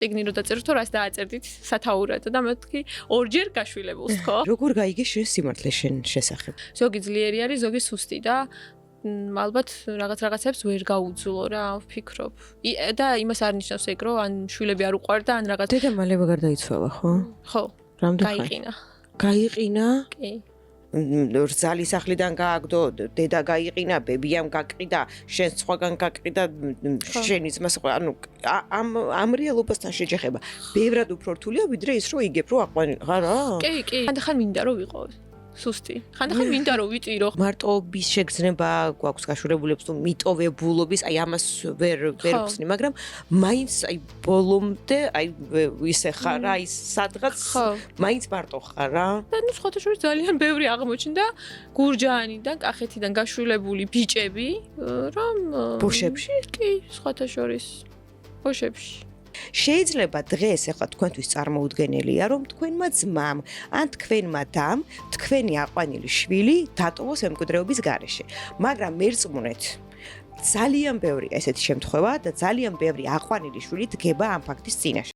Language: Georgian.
წიგნი რო დაწეროთ, თუ რას დააწერდით სათაურად და მეთქი ორჯერ გაშვილებულს თქო. როგორ გაიგე შენ სიმართლე შენ შესახებ? ზოგი ძლიერი არის, ზოგი სუსტი და ალბათ რაღაცებს ვერ გაუძლო რა, ვფიქრობ. და იმას არ ნიშნავს ეგ, რომ ან შვილები არ უყვარდა, ან რაღაც დედა მალევე გარდაიცვალა, ხო? ხო. რამდენი ხანი? გაიყინა. გაიყინა? კი. რძალი სახლიდან გააგდო, დედა გაიყინა, ბებიამ გაკყიდა, შენ სხვაგან გაკყიდა, შენი ძმას ანუ ამ რეალობასთან შეჯახება. ბევრად უფრო რთულია, ვიდრე ის რომ იგებ რომ აყვანილ რა? კი. ხანდახან მინდა რომ ვიყო სუსტი. ხანდახან მინდა რომ ვიწირო. მარტოობის შეგრძნება გვაქვს გაშურებულებს თუ მიტოვებულობის, აი ამას ვერ ვხსნი, მაგრამ მაინც აი ბოლომდე აი ისე ხარ, აი სადღაც მაინც მარტო ხარ რა. და ნუ სხვათა შორის ძალიან ბევრი აღმოჩნდა გურჯაანიდან, კახეთიდან გაშვილებული ბიჭები, რომ ბოშებში? კი, სხვათა შორის ბოშებში. შეიძლება დღეს ახლა თქვენთვის წარმოუდგენელია, რომ თქვენმა ძმამ ან თქვენმა დამ თქვენი აყვანილი შვილი დატოვოს ემკვიდრეობის გარეშე. მაგრამ მერწმუნეთ, ძალიან ბევრია ესეთი შემთხვევა და ძალიან ბევრი აყვანილი შვილი დგება ამ ფაქტის წინაშე.